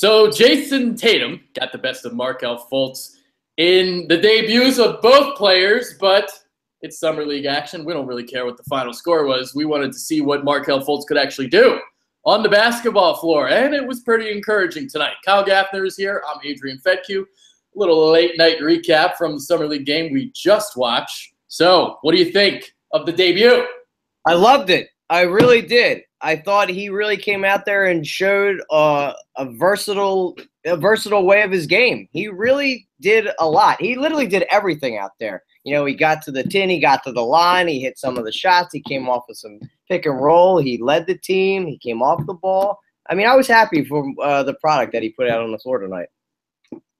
So Jason Tatum got the best of Markelle Fultz in the debuts of both players, but it's Summer League action. We don't really care what the final score was. We wanted to see what Markelle Fultz could actually do on the basketball floor, and it was pretty encouraging tonight. Kyle Gaffner is here. I'm Adrian Fedke. A little late-night recap from the Summer League game we just watched. So what do you think of the debut? I loved it. I really did. I thought he really came out there and showed a versatile way of his game. He really did a lot. He literally did everything out there. You know, he got to the tin, he got to the line, he hit some of the shots, he came off with some pick and roll, he led the team, he came off the ball. I mean, I was happy for the product that he put out on the floor tonight.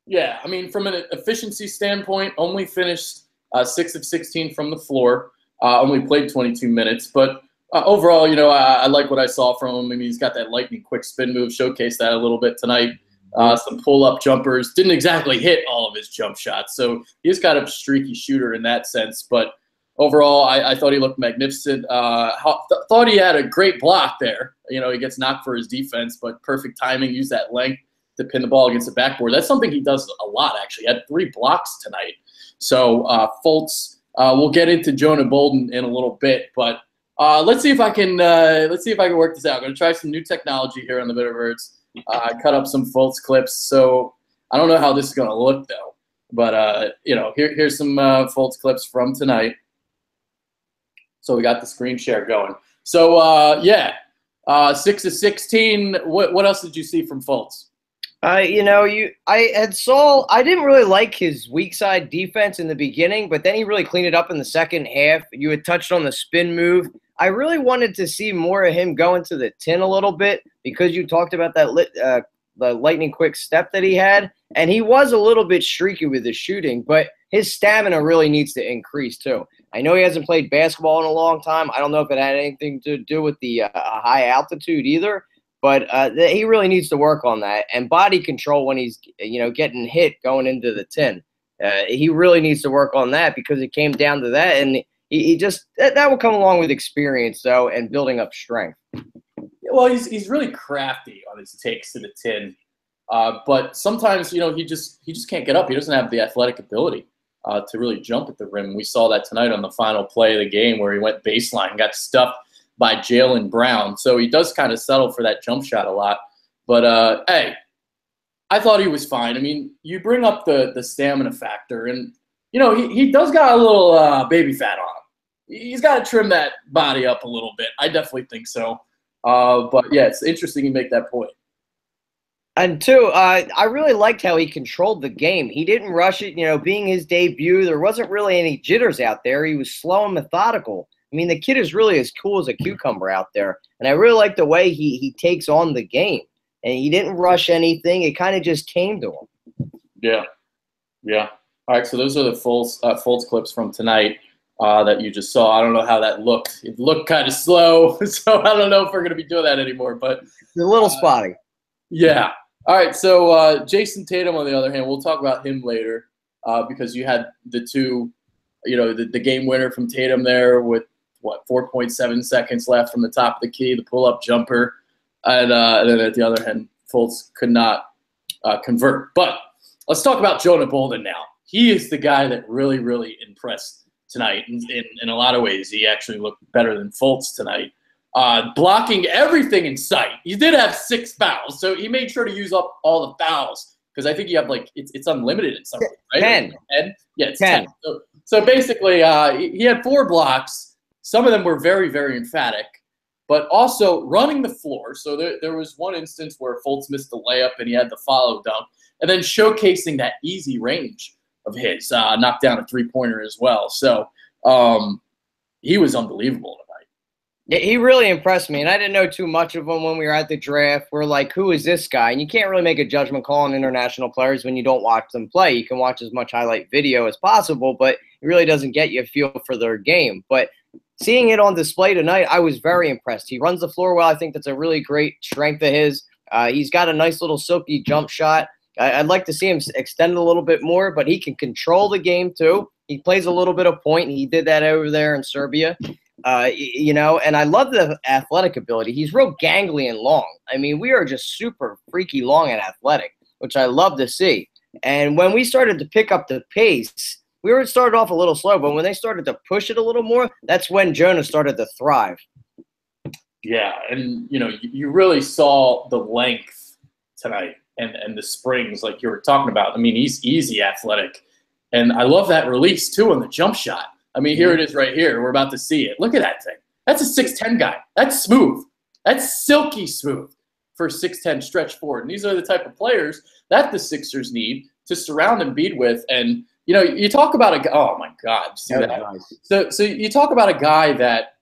Yeah, I mean, from an efficiency standpoint, only finished 6 of 16 from the floor, only played 22 minutes, but overall, you know, I like what I saw from him. I mean, he's got that lightning quick spin move, showcased that a little bit tonight. Some pull-up jumpers. Didn't exactly hit all of his jump shots, so he's kind of a streaky shooter in that sense. But overall, I thought he looked magnificent. Thought he had a great block there. You know, he gets knocked for his defense, but perfect timing, used that length to pin the ball against the backboard. That's something he does a lot, actually. He had 3 blocks tonight. So Fultz, we'll get into Jonah Bolden in a little bit, but let's see if I can work this out. I'm going to try some new technology here on the Bitterverts. Cut up some Fultz clips. So I don't know how this is going to look, though. But, you know, here's some Fultz clips from tonight. So we got the screen share going. So, 6 of 16. What else did you see from Fultz? You know, I didn't really like his weak side defense in the beginning, but then he really cleaned it up in the second half. You had touched on the spin move. I really wanted to see more of him go into the tin a little bit because you talked about that the lightning quick step that he had, and he was a little bit streaky with his shooting, but his stamina really needs to increase too. I know he hasn't played basketball in a long time. I don't know if it had anything to do with the high altitude either, but he really needs to work on that and body control when he's getting hit going into the tin. He really needs to work on that because it came down to that, and he just that will come along with experience though and building up strength. Well, he's really crafty on his takes to the tin, but sometimes he just can't get up. He doesn't have the athletic ability to really jump at the rim. We saw that tonight on the final play of the game where he went baseline, got stuffed by Jaylen Brown. So he does kind of settle for that jump shot a lot. But hey, I thought he was fine. I mean, you bring up the stamina factor, and he does got a little baby fat on him. He's got to trim that body up a little bit. I definitely think so. But yeah, it's interesting you make that point. And two, I really liked how he controlled the game. He didn't rush it. Being his debut, there wasn't really any jitters out there. He was slow and methodical. I mean, the kid is really as cool as a cucumber out there. And I really like the way he takes on the game. And he didn't rush anything. It kind of just came to him. Yeah. All right, so those are the Fultz clips from tonight that you just saw. I don't know how that looked. It looked kind of slow, so I don't know if we're going to be doing that anymore. But it's a little spotty. Yeah. All right, so Jason Tatum, on the other hand, we'll talk about him later because you had the two, the game winner from Tatum there with, 4.7 seconds left from the top of the key, the pull-up jumper. And then at the other hand, Fultz could not convert. But let's talk about Jonah Bolden now. He is the guy that really, really impressed tonight. In a lot of ways, he actually looked better than Fultz tonight. Blocking everything in sight. He did have 6 fouls, so he made sure to use up all the fouls because I think you have it's unlimited in something, right? 10. 10? Yeah, it's 10. So basically, he had 4 blocks. Some of them were very, very emphatic, but also running the floor. So there was one instance where Fultz missed the layup and he had the follow dunk, and then showcasing that easy range of his, knocked down a 3-pointer as well. So he was unbelievable tonight. He really impressed me, and I didn't know too much of him when we were at the draft. We're like, who is this guy? And you can't really make a judgment call on international players when you don't watch them play. You can watch as much highlight video as possible, but it really doesn't get you a feel for their game. But seeing it on display tonight, I was very impressed. He runs the floor well. I think that's a really great strength of his. He's got a nice little silky jump shot. I'd like to see him extend a little bit more, but he can control the game too. He plays a little bit of point. He did that over there in Serbia. And I love the athletic ability. He's real gangly and long. I mean, we are just super freaky long and athletic, which I love to see. And when we started to pick up the pace, we were started off a little slow, but when they started to push it a little more, that's when Jonah started to thrive. Yeah, and you really saw the length tonight and the springs like you were talking about. I mean, he's easy athletic, and I love that release too on the jump shot. I mean, here it is right here. We're about to see it. Look at that thing. That's a 6'10" guy. That's smooth. That's silky smooth for a 6'10" stretch forward. And these are the type of players that the Sixers need to surround Embiid with. And you talk about a guy. Oh my God, see that? Nice. So you talk about a guy that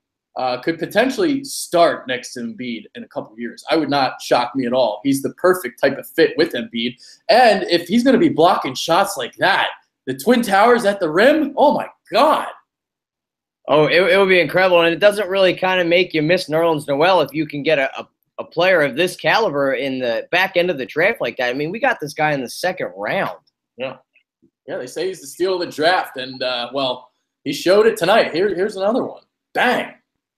could potentially start next to Embiid in a couple of years. I would not shock me at all. He's the perfect type of fit with Embiid. And if he's going to be blocking shots like that, the Twin Towers at the rim, oh my God. Oh, it would be incredible. And it doesn't really kind of make you miss Nerlens Noel if you can get a player of this caliber in the back end of the draft like that. I mean, we got this guy in the second round. Yeah. Yeah, they say he's the steal of the draft. And, he showed it tonight. Here's another one. Bang.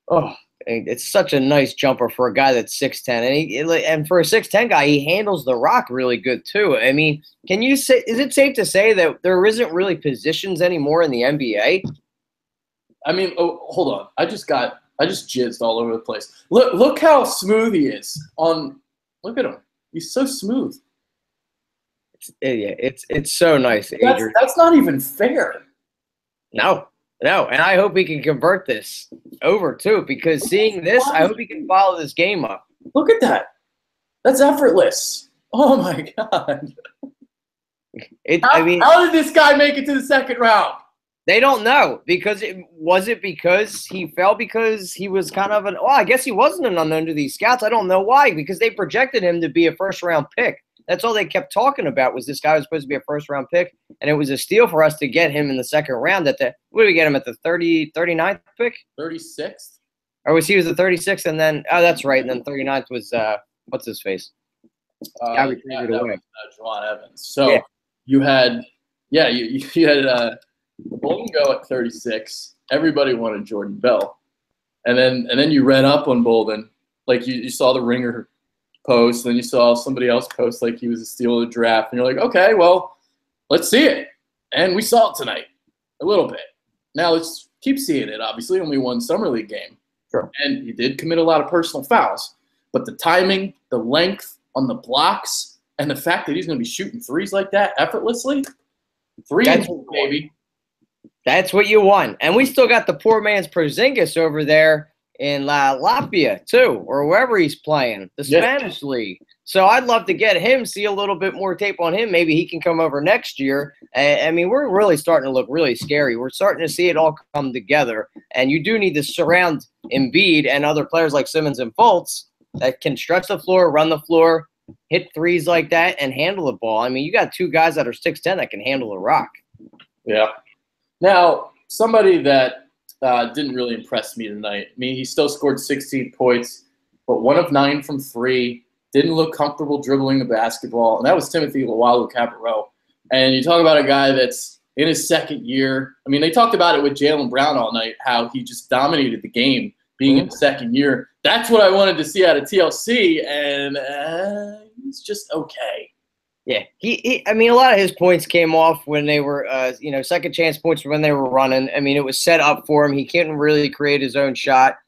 Oh, it's such a nice jumper for a guy that's 6'10", and for a 6'10" guy, he handles the rock really good too. I mean, is it safe to say that there isn't really positions anymore in the NBA? I mean, hold on. I just jizzed all over the place. Look how smooth he is look at him. He's so smooth. It's so nice. That's not even fair. No, and I hope he can convert this over too, because seeing this, I hope he can follow this game up. Look at that. That's effortless. Oh my God. How did this guy make it to the second round? They don't know because because he fell because he was kind of I guess he wasn't an unknown to these scouts. I don't know why, because they projected him to be a first round pick. That's all they kept talking about was this guy was supposed to be a first-round pick, and it was a steal for us to get him in the second round. What did we get him at the 39th pick? 36th? Or was the 36th, and then – oh, that's right. And then 39th was what's his face? That was Juwan Evans. So you had Bolden go at 36. Everybody wanted Jordan Bell. And then you read up on Bolden. Like you saw the Ringer post, then you saw somebody else post like he was a steal of the draft, and you're like, okay, well, let's see it. And we saw it tonight a little bit. Now let's keep seeing it. Obviously, only one summer league game. Sure. And he did commit a lot of personal fouls. But the timing, the length on the blocks, and the fact that he's going to be shooting threes like that effortlessly, baby. That's what you want. And we still got the poor man's Porzingis over there in Latvia, too, or wherever he's playing, the Spanish league. So I'd love to get him, see a little bit more tape on him. Maybe he can come over next year. I mean, we're really starting to look really scary. We're starting to see it all come together. And you do need to surround Embiid and other players like Simmons and Fultz that can stretch the floor, run the floor, hit threes like that, and handle the ball. I mean, you got two guys that are 6'10" that can handle the rock. Yeah. Now, somebody that didn't really impress me tonight. I mean, he still scored 16 points, but 1 of 9 from 3. Didn't look comfortable dribbling the basketball, and that was Timothy Luwawu-Cabarrot. And you talk about a guy that's in his second year. I mean, they talked about it with Jaylen Brown all night, how he just dominated the game being in the second year. That's what I wanted to see out of TLC, and he's just okay. Yeah, I mean, a lot of his points came off when they were, second chance points when they were running. I mean, it was set up for him. He couldn't really create his own shot.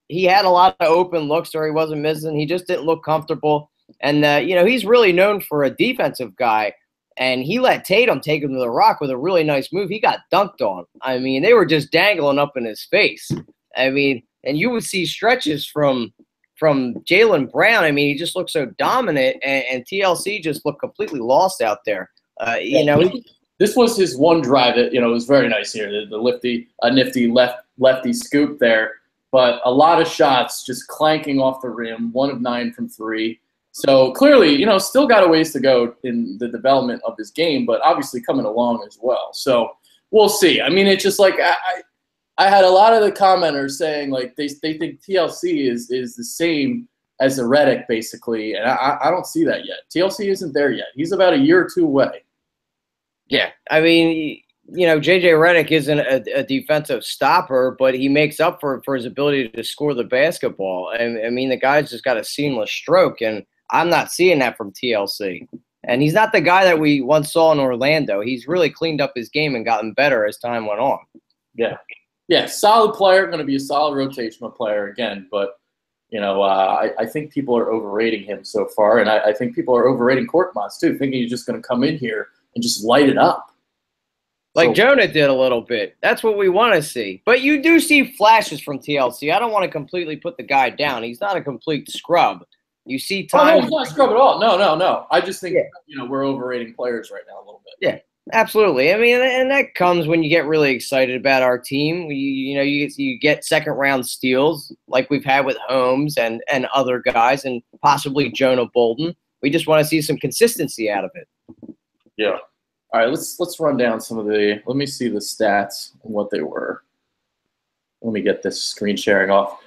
He had a lot of open looks, or he wasn't missing. He just didn't look comfortable. And he's really known for a defensive guy. And he let Tatum take him to the rock with a really nice move. He got dunked on. I mean, they were just dangling up in his face. I mean, and you would see stretches from Jaylen Brown. I mean, he just looked so dominant, and TLC just looked completely lost out there. This was his one drive. It was very nice here. The nifty lefty scoop there, but a lot of shots just clanking off the rim. 1 of 9 from 3. So clearly, still got a ways to go in the development of his game, but obviously coming along as well. So we'll see. I mean, it's just like I had a lot of the commenters saying like they think TLC is the same as Redick basically, and I don't see that yet. TLC isn't there yet. He's about a year or two away. Yeah, I mean, J.J. Redick isn't a defensive stopper, but he makes up for his ability to score the basketball. And I mean, the guy's just got a seamless stroke, and I'm not seeing that from TLC. And he's not the guy that we once saw in Orlando. He's really cleaned up his game and gotten better as time went on. Yeah, solid player, going to be a solid rotational player again. But, I think people are overrating him so far, and I think people are overrating Korkmaz too, thinking he's just going to come in here and just light it up. Like Jonah did a little bit. That's what we want to see. But you do see flashes from TLC. I don't want to completely put the guy down. He's not a complete scrub. You see time. Oh, no, he's not a scrub at all. No. I just think, we're overrating players right now a little bit. Yeah, absolutely. I mean, and that comes when you get really excited about our team. You get second-round steals like we've had with Holmes and other guys and possibly Jonah Bolden. We just want to see some consistency out of it. Yeah. All right, let's run down some of the. Let me see the stats and what they were. Let me get this screen sharing off.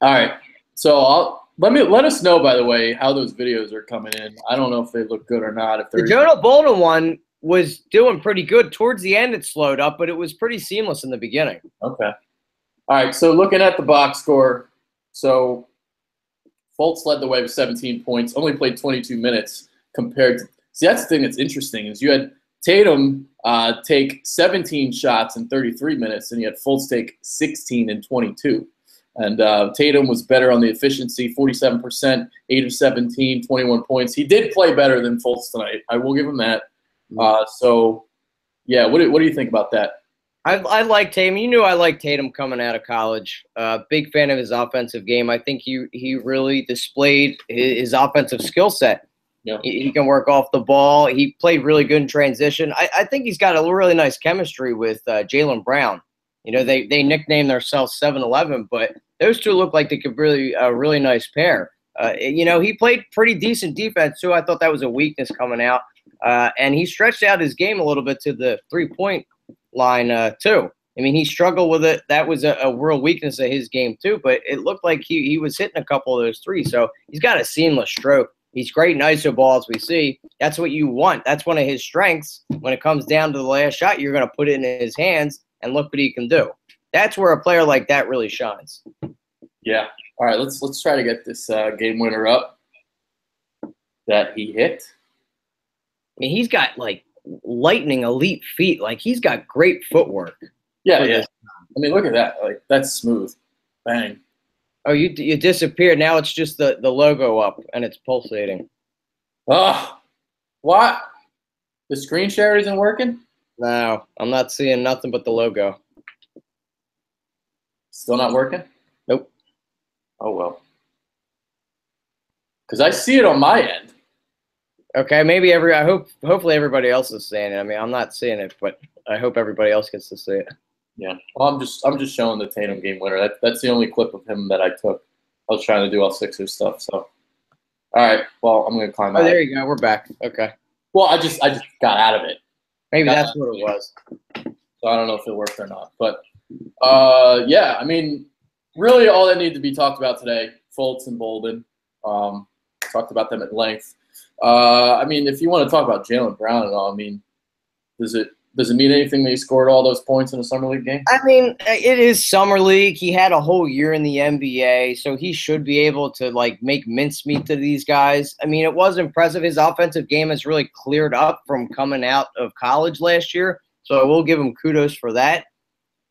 All right, so let us know, by the way, how those videos are coming in. I don't know if they look good or not. If the Jonah Bolden one was doing pretty good towards the end, it slowed up, but it was pretty seamless in the beginning. Okay. All right, so looking at the box score, so Fultz led the way with 17 points. Only played 22 minutes compared to. See, that's the thing that's interesting is you had Tatum take 17 shots in 33 minutes, and you had Fultz take 16 in 22. And Tatum was better on the efficiency, 47%, 8 of 17, 21 points. He did play better than Fultz tonight. I will give him that. So, yeah, what do you think about that? I like Tatum. You knew I liked Tatum coming out of college. Big fan of his offensive game. I think he really displayed his offensive skill set. Yeah. He can work off the ball. He played really good in transition. I think he's got a really nice chemistry with Jaylen Brown. They nicknamed themselves 7-Eleven, but those two look like they could really a really nice pair. He played pretty decent defense too. I thought that was a weakness coming out, and he stretched out his game a little bit to the 3-point line too. I mean, he struggled with it. That was a real weakness of his game too. But it looked like he was hitting a couple of those threes. So he's got a seamless stroke. He's great in iso ball, as we see. That's what you want. That's one of his strengths. When it comes down to the last shot, you're going to put it in his hands and look what he can do. That's where a player like that really shines. Yeah. All right, let's try to get this game winner up that he hit. I mean, he's got like lightning elite feet. Like he's got great footwork. Yeah. I mean, look at that. Like that's smooth. Bang. Oh, you disappeared. Now it's just the logo up and it's pulsating. Oh, what? The screen share isn't working? No, I'm not seeing nothing but the logo. Still not working? Nope. Oh, well. Because I see it on my end. Okay, maybe hopefully everybody else is seeing it. I mean, I'm not seeing it, but I hope everybody else gets to see it. Yeah. Well, I'm just showing the Tatum game winner. That's the only clip of him that I took. I was trying to do all Sixers stuff. So, all right. Well, I'm gonna climb out. Oh, there you go. We're back. Okay. Well, I just got out of it. Maybe that's what it was. So I don't know if it worked or not. But yeah. I mean, really, all that needed to be talked about today: Fultz and Bolden. Talked about them at length. I mean, if you want to talk about Jaylen Brown at all, I mean, does it mean anything that he scored all those points in a summer league game? I mean, it is summer league. He had a whole year in the NBA, so he should be able to like make mincemeat to these guys. I mean, it was impressive. His offensive game has really cleared up from coming out of college last year, so I will give him kudos for that.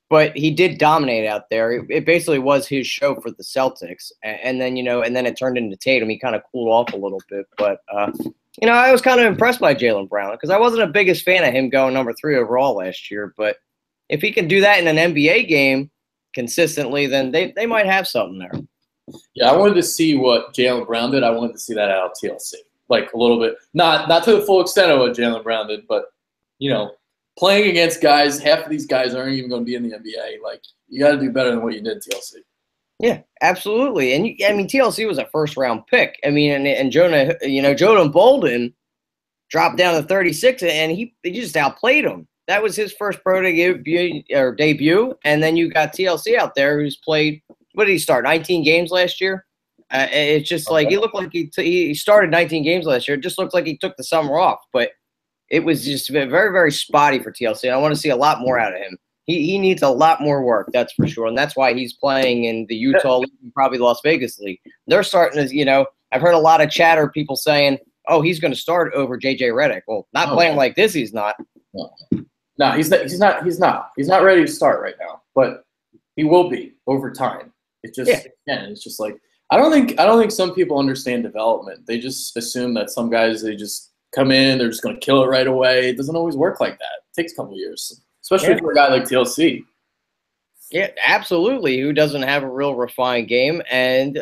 But he did dominate out there. It basically was his show for the Celtics, and then it turned into Tatum. He kind of cooled off a little bit, but I was kind of impressed by Jaylen Brown because I wasn't the biggest fan of him going number 3 overall last year. But if he can do that in an NBA game consistently, then they might have something there. Yeah, I wanted to see what Jaylen Brown did. I wanted to see that out of TLC, like a little bit, not to the full extent of what Jaylen Brown did, but playing against guys, half of these guys aren't even going to be in the NBA. Like you got to do better than what you did in TLC. Yeah, absolutely. And TLC was a first-round pick. I mean, and Jonah Bolden dropped down to 36, and he just outplayed him. That was his first pro debut. And then you got TLC out there who's played. What did he start? 19 games last year. It's just like he looked like he started 19 games last year. It just looked like he took the summer off. But it was just very, very spotty for TLC. I want to see a lot more out of him. He needs a lot more work, that's for sure. And that's why he's playing in the Utah League and probably Las Vegas League. They're starting to, I've heard a lot of chatter, people saying, oh, he's going to start over JJ Redick. Well, not playing like this, he's not. No, he's not. He's not ready to start right now, but he will be over time. It's just like I don't think some people understand development. They just assume that some guys, they just come in, they're just going to kill it right away. It doesn't always work like that. It takes a couple of years, especially for a guy like TLC. Yeah, absolutely. Who doesn't have a real refined game? And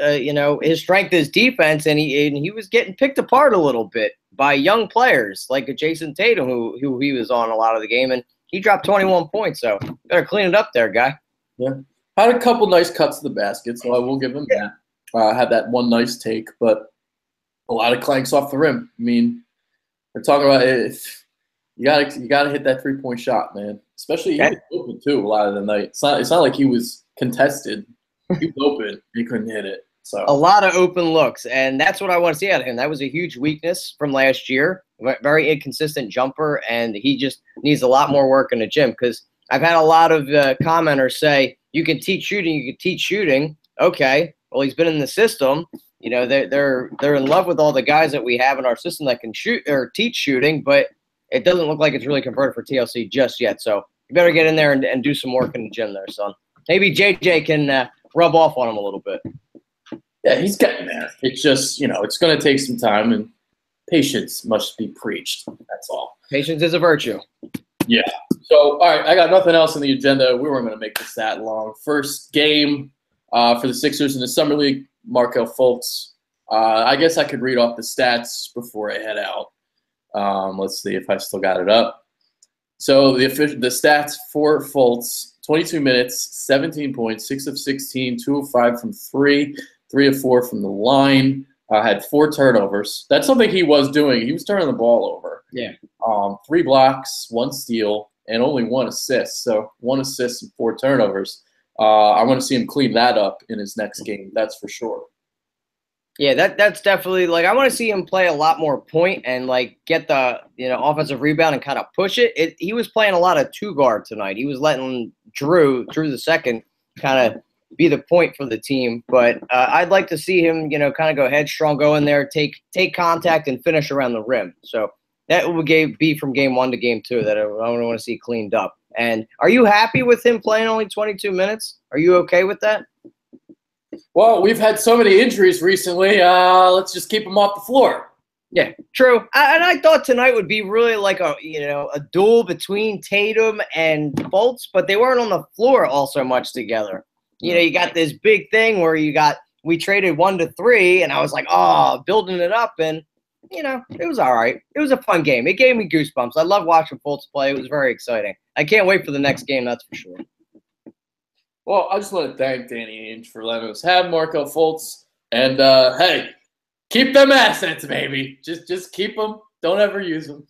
his strength is defense, and he was getting picked apart a little bit by young players like a Jason Tatum, who he was on a lot of the game, and he dropped 21 points. So better clean it up there, guy. Yeah, had a couple nice cuts to the basket, so I will give him that. Had that one nice take, but a lot of clanks off the rim. I mean, we're talking about it. You gotta hit that 3-point shot, man. Especially he was open too a lot of the night. It's not like he was contested. He was open. He couldn't hit it. So a lot of open looks, and that's what I want to see out of him. That was a huge weakness from last year. Very inconsistent jumper, and he just needs a lot more work in the gym. Because I've had a lot of commenters say you can teach shooting. You can teach shooting. Okay, well he's been in the system. They're in love with all the guys that we have in our system that can shoot or teach shooting, but it doesn't look like it's really converted for TLC just yet. So you better get in there and do some work in the gym there, son. Maybe JJ can rub off on him a little bit. Yeah, he's getting there. It's just, it's going to take some time, and patience must be preached. That's all. Patience is a virtue. Yeah. So, all right, I got nothing else on the agenda. We weren't going to make this that long. First game for the Sixers in the Summer League, Markelle Fultz. I guess I could read off the stats before I head out. Let's see if I still got it up. So the stats for Fultz: 22 minutes, 17 points, 6 of 16, 2 of 5 from 3, 3 of 4 from the line. Had 4 turnovers. That's something he was doing. He was turning the ball over. Yeah. 3 blocks, 1 steal, and only 1 assist. So 1 assist and 4 turnovers. I want to see him clean that up in his next game. That's for sure. Yeah, that's definitely I want to see him play a lot more point and get the offensive rebound and kind of push it. He was playing a lot of 2-guard tonight. He was letting Drew the second kind of be the point for the team. But I'd like to see him kind of go headstrong, go in there, take contact and finish around the rim. So that would be from game 1 to game 2 that I want to see cleaned up. And are you happy with him playing only 22 minutes? Are you okay with that? Well, we've had so many injuries recently. Let's just keep him off the floor. Yeah, true. And I thought tonight would be really a duel between Tatum and Fultz, but they weren't on the floor all so much together. You got this big thing where we traded 1 to 3, and I was like, building it up, and it was all right. It was a fun game. It gave me goosebumps. I love watching Fultz play. It was very exciting. I can't wait for the next game, that's for sure. Well, I just want to thank Danny Ainge for letting us have Markelle Fultz. And, hey, keep them assets, baby. Just keep them. Don't ever use them.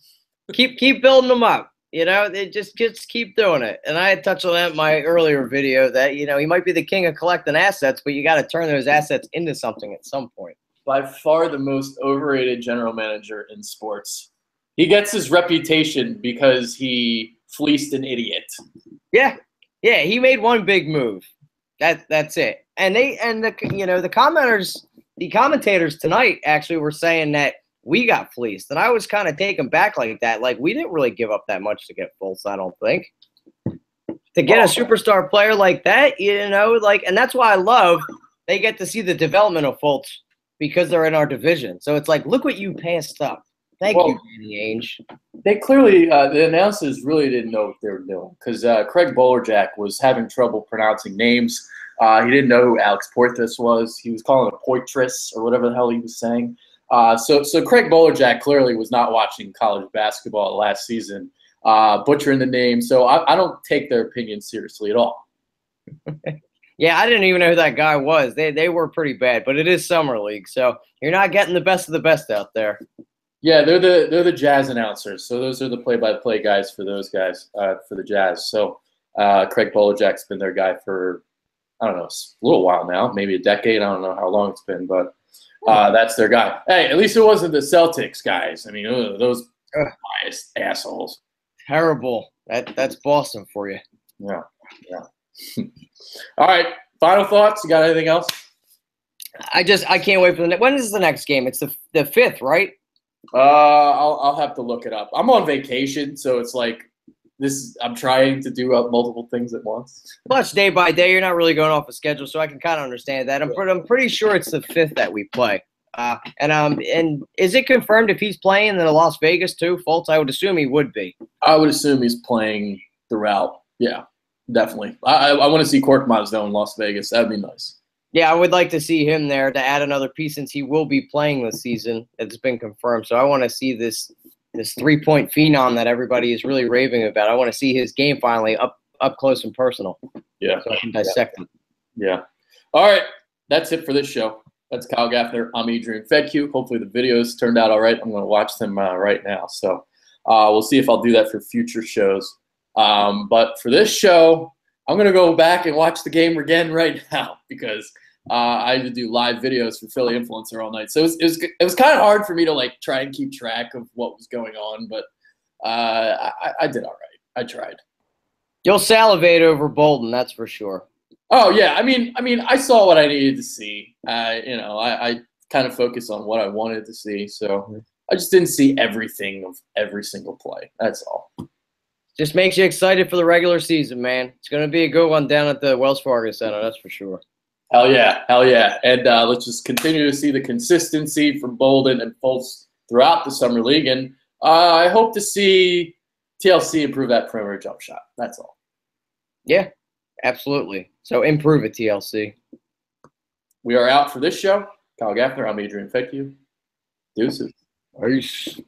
Keep building them up. They just keep doing it. And I had touched on that in my earlier video that, he might be the king of collecting assets, but you got to turn those assets into something at some point. By far the most overrated general manager in sports. He gets his reputation because he fleeced an idiot. Yeah. Yeah, he made one big move. That's it. And the commentators tonight actually were saying that we got fleeced, and I was kind of taken back like that. We didn't really give up that much to get Fultz, I don't think. To get a superstar player like that, and that's why I love they get to see the development of Fultz because they're in our division. So it's look what you passed up. Thank you, Danny Ainge. They clearly, the announcers really didn't know what they were doing because Craig Bolerjack was having trouble pronouncing names. He didn't know who Alex Porthos was. He was calling it Poitras or whatever the hell he was saying. So Craig Bolerjack clearly was not watching college basketball last season, butchering the name. So I don't take their opinion seriously at all. Yeah, I didn't even know who that guy was. They were pretty bad, but it is Summer League, so you're not getting the best of the best out there. Yeah, they're the Jazz announcers. So those are the play-by-play guys for those guys, for the Jazz. So Craig Bolerjack's been their guy for, I don't know, a little while now, maybe a decade. I don't know how long it's been, but that's their guy. Hey, at least it wasn't the Celtics guys. I mean, those Ugh. Biased assholes. Terrible. That's Boston for you. Yeah. All right. Final thoughts. You got anything else? I can't wait for when is the next game? It's the 5th, right? I'll have to look it up. I'm on vacation, so it's like this. I'm trying to do multiple things at once. Plus, day by day, you're not really going off a schedule, so I can kind of understand that. I'm pretty sure it's the 5th that we play. And is it confirmed if he's playing in the Las Vegas too, Fultz? I would assume he would be. I would assume he's playing throughout. Yeah, definitely. I want to see Korkmaz though in Las Vegas. That'd be nice. Yeah, I would like to see him there to add another piece since he will be playing this season. It's been confirmed. So I want to see this 3-point phenom that everybody is really raving about. I want to see his game finally up close and personal. Yeah. So I can dissect it. Yeah. All right. That's it for this show. That's Kyle Gaffner. I'm Adrian Fedke. Hopefully the videos turned out all right. I'm going to watch them right now. So we'll see if I'll do that for future shows. But for this show, I'm going to go back and watch the game again right now because I had to do live videos for Philly Influencer all night. So it was kind of hard for me to like try and keep track of what was going on, but I did all right. I tried. You'll salivate over Bolden, that's for sure. Oh yeah, I mean, I saw what I needed to see. I kind of focused on what I wanted to see, so I just didn't see everything of every single play. That's all. Just makes you excited for the regular season, man. It's going to be a good one down at the Wells Fargo Center, that's for sure. Hell yeah. And let's just continue to see the consistency from Bolden and Fultz throughout the summer league, and I hope to see TLC improve that perimeter jump shot. That's all. Yeah, absolutely. So improve it, TLC. We are out for this show. Kyle Gaffner, I'm Adrian Fedke. Deuces. Peace.